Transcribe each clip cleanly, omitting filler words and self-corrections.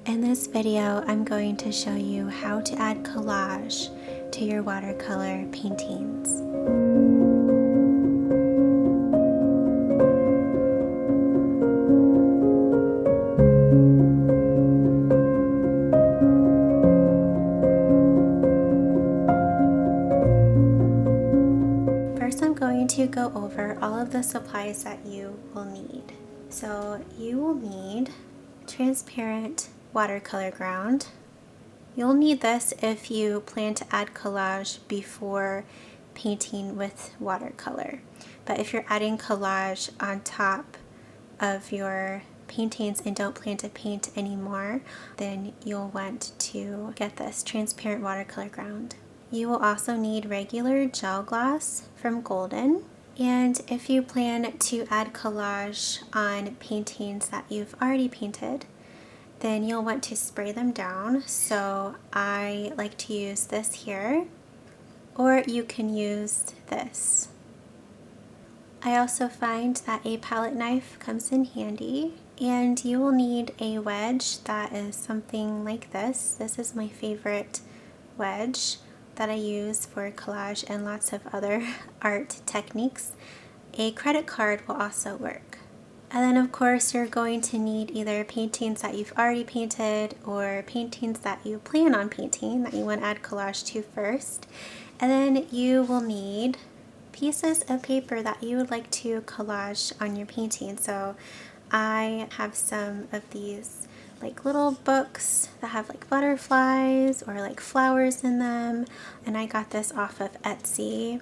In this video, I'm going to show you how to add collage to your watercolor paintings. First, I'm going to go over all of the supplies that you will need. So you will need transparent watercolor ground. You'll need this if you plan to add collage before painting with watercolor. But if you're adding collage on top of your paintings and don't plan to paint anymore, then you'll want to get this transparent watercolor ground. You will also need regular gel gloss from Golden. And if you plan to add collage on paintings that you've already painted, then you'll want to spray them down. So I like to use this here, or you can use this. I also find that a palette knife comes in handy, and you will need a wedge that is something like this. This is my favorite wedge that I use for collage and lots of other art techniques. A credit card will also work. And then of course you're going to need either paintings that you've already painted or paintings that you plan on painting that you want to add collage to first. And then you will need pieces of paper that you would like to collage on your painting. So I have some of these like little books that have like butterflies or like flowers in them, and I got this off of Etsy.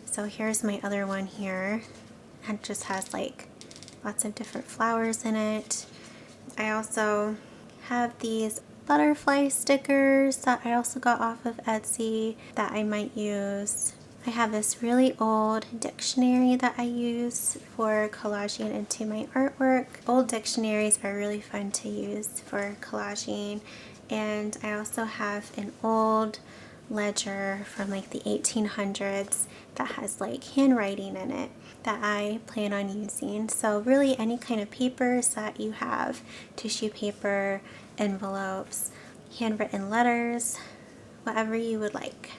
So here's my other one here. It just has like lots of different flowers in it. I also have these butterfly stickers that I also got off of Etsy that I might use. I have this really old dictionary that I use for collaging into my artwork. Old dictionaries are really fun to use for collaging. And I also have an old ledger from like the 1800s that has like handwriting in it that I plan on using. So really any kind of papers that you have, tissue paper, envelopes, handwritten letters, whatever you would like.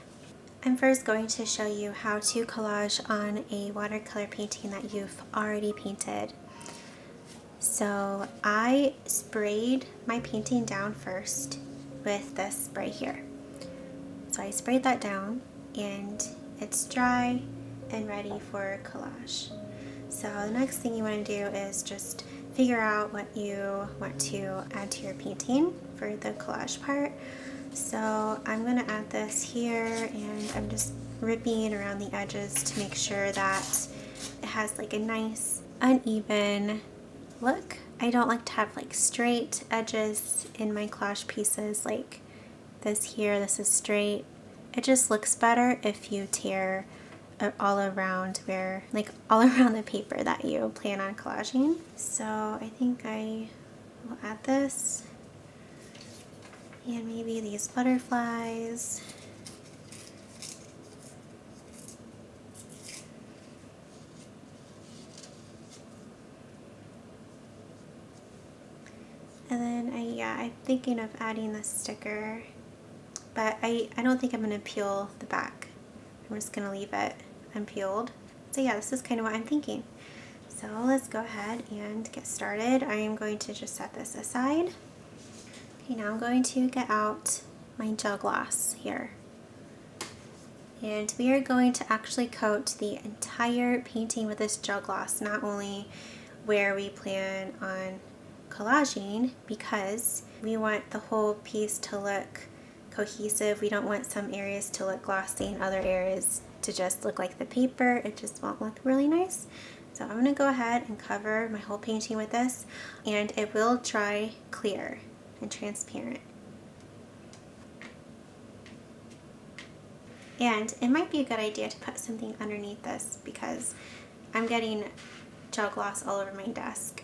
I'm first going to show you how to collage on a watercolor painting that you've already painted. So I sprayed my painting down first with this spray here. So I sprayed that down and it's dry and ready for collage. So the next thing you want to do is just figure out what you want to add to your painting for the collage part. So I'm going to add this here, and I'm just ripping around the edges to make sure that it has like a nice uneven look. I don't like to have like straight edges in my collage pieces like this here. This is straight. It just looks better if you tear all around all around the paper that you plan on collaging. So I think I will add this. And maybe these butterflies. And then I'm thinking of adding this sticker, but I don't think I'm going to peel the back. I'm just going to leave it unpeeled. So yeah, this is kind of what I'm thinking. So let's go ahead and get started. I am going to just set this aside. Okay, now I'm going to get out my gel gloss here. And we are going to actually coat the entire painting with this gel gloss, not only where we plan on collaging, because we want the whole piece to look cohesive. We don't want some areas to look glossy and other areas to just look like the paper. It just won't look really nice. So I'm going to go ahead and cover my whole painting with this, and it will dry clear and transparent. And it might be a good idea to put something underneath this because I'm getting gel gloss all over my desk.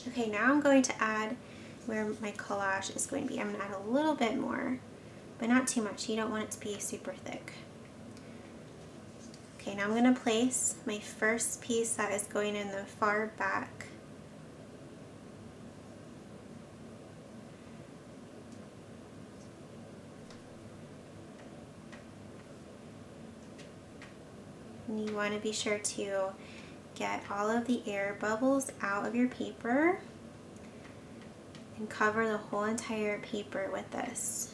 Okay, now I'm going to add where my collage is going to be. I'm going to add a little bit more, but not too much. You don't want it to be super thick. Okay, now I'm going to place my first piece that is going in the far back And you want to be sure to get all of the air bubbles out of your paper and cover the whole entire paper with this.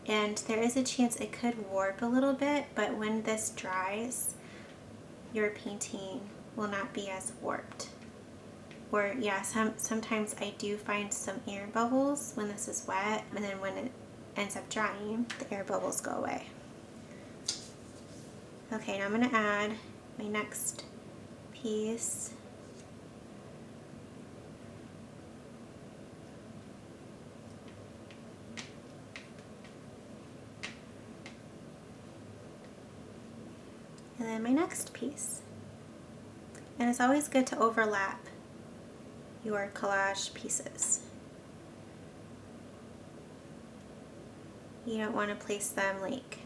And there is a chance it could warp a little bit, but when this dries, your painting will not be as warped. Or yeah, sometimes I do find some air bubbles when this is wet, and then when it ends up drying, the air bubbles go away. Okay, now I'm going to add my next piece. And then my next piece. And it's always good to overlap your collage pieces. You don't want to place them like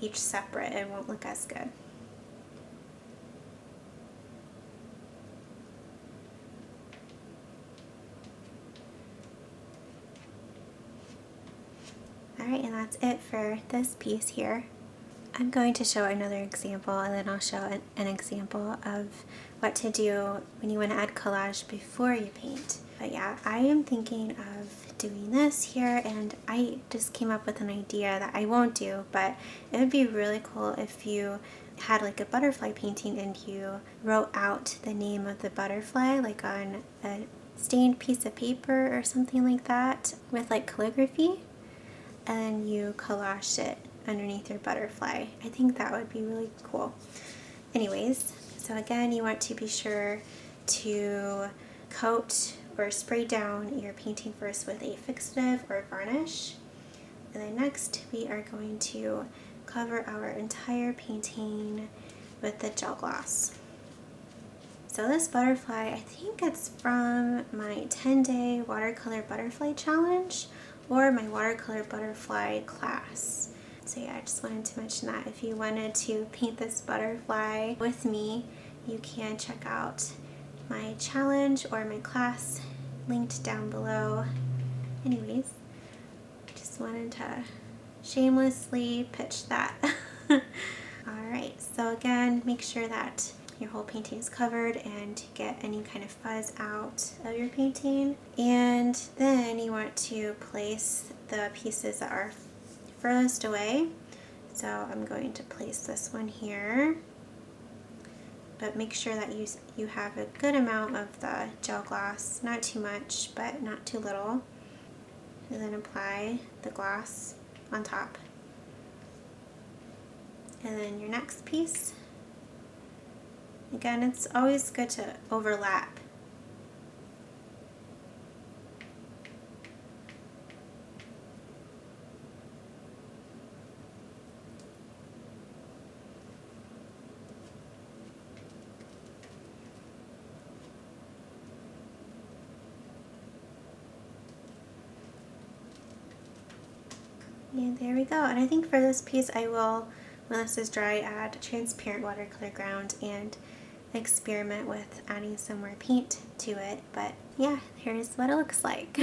each separate, it won't look as good. Alright, and that's it for this piece here. I'm going to show another example, and then I'll show an example of what to do when you want to add collage before you paint. But yeah, I am thinking of doing this here, and I just came up with an idea that I won't do, but it would be really cool if you had like a butterfly painting and you wrote out the name of the butterfly like on a stained piece of paper or something like that with like calligraphy, and you collaged it underneath your butterfly. I think that would be really cool. Anyways, so again, you want to be sure to coat or spray down your painting first with a fixative or varnish. And then next we are going to cover our entire painting with the gel gloss. So this butterfly, I think it's from my 10-day watercolor butterfly challenge or my watercolor butterfly class. So yeah, I just wanted to mention that if you wanted to paint this butterfly with me, you can check out my challenge or my class linked down below. Anyways, just wanted to shamelessly pitch that. Alright, so again, make sure that your whole painting is covered and get any kind of fuzz out of your painting. And then you want to place the pieces that are furthest away. So I'm going to place this one here, but make sure that you have a good amount of the gel gloss, not too much but not too little, and then apply the gloss on top. And then your next piece, again, it's always good to overlap. And there we go. And I think for this piece I will, when this is dry, add transparent watercolor ground and experiment with adding some more paint to it. But yeah, here's what it looks like.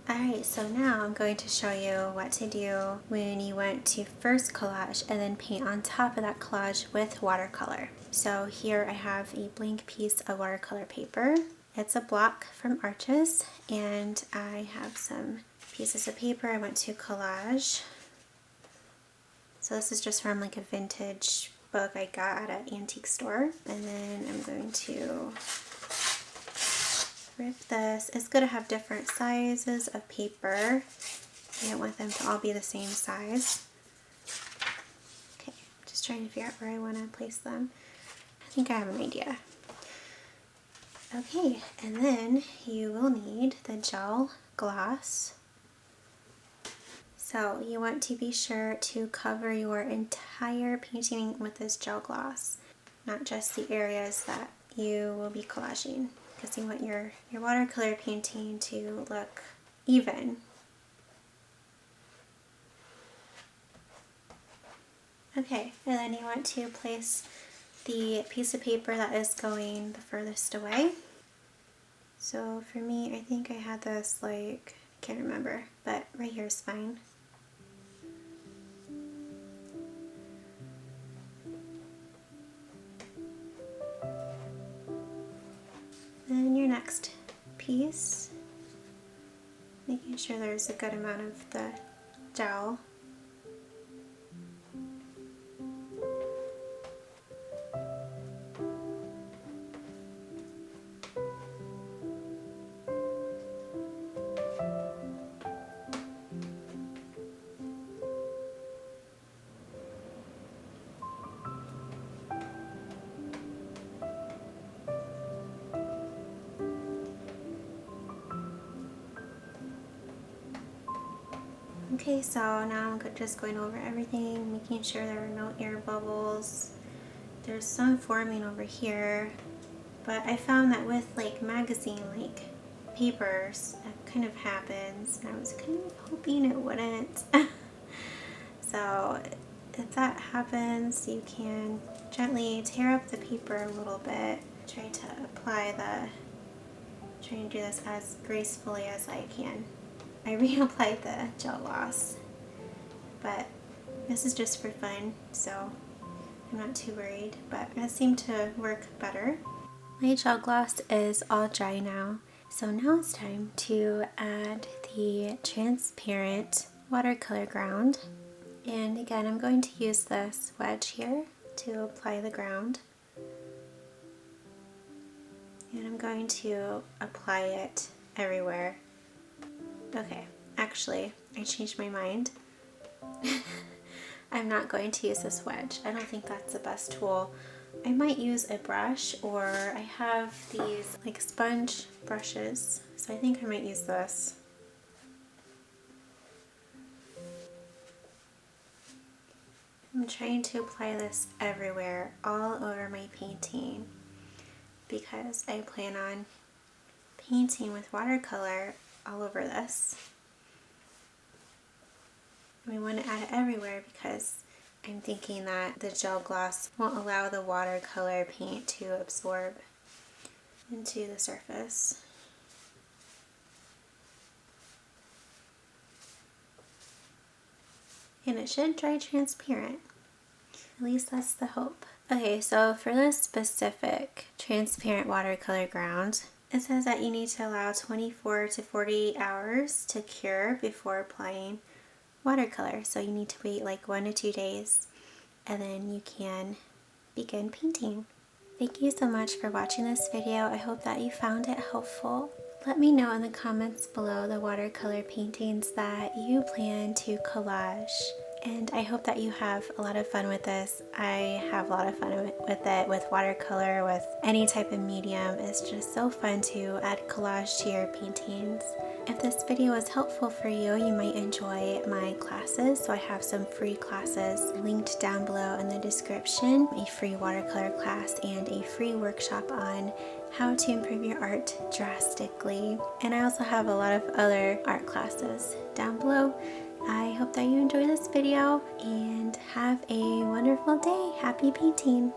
Alright, so now I'm going to show you what to do when you want to first collage and then paint on top of that collage with watercolor. So here I have a blank piece of watercolor paper. It's a block from Arches, and I have some pieces of paper I want to collage. So this is just from like a vintage book I got at an antique store. And then I'm going to rip this. It's going to have different sizes of paper. I don't want them to all be the same size. Okay, just trying to figure out where I want to place them. I think I have an idea. Okay, and then you will need the gel gloss. So you want to be sure to cover your entire painting with this gel gloss, not just the areas that you will be collaging, because you want your watercolor painting to look even. Okay, and then you want to place the piece of paper that is going the furthest away. So for me, I think I had this like, I can't remember, but right here is fine. next piece, making sure there's a good amount of the gel. Okay, so now I'm just going over everything, making sure there are no air bubbles. There's some forming over here, but I found that with like magazine like papers that kind of happens, and I was kind of hoping it wouldn't. So if that happens, you can gently tear up the paper a little bit. Try to do this as gracefully as I can. I reapplied the gel gloss, but this is just for fun, so I'm not too worried, but it seemed to work better. My gel gloss is all dry now, so now it's time to add the transparent watercolor ground. And again, I'm going to use this wedge here to apply the ground. And I'm going to apply it everywhere. Okay, actually, I changed my mind. I'm not going to use this wedge. I don't think that's the best tool. I might use a brush, or I have these like sponge brushes, so I think I might use this. I'm trying to apply this everywhere, all over my painting, because I plan on painting with watercolor all over this. We want to add it everywhere because I'm thinking that the gel gloss won't allow the watercolor paint to absorb into the surface. And it should dry transparent. At least that's the hope. Okay, so for this specific transparent watercolor ground, it says that you need to allow 24 to 48 hours to cure before applying watercolor. So you need to wait like 1 to 2 days, and then you can begin painting. Thank you so much for watching this video. I hope that you found it helpful. Let me know in the comments below the watercolor paintings that you plan to collage. And I hope that you have a lot of fun with this. I have a lot of fun with it, with watercolor, with any type of medium. It's just so fun to add collage to your paintings. If this video was helpful for you, you might enjoy my classes. So I have some free classes linked down below in the description, a free watercolor class and a free workshop on how to improve your art drastically. And I also have a lot of other art classes down below. I hope that you enjoy this video and have a wonderful day. Happy painting!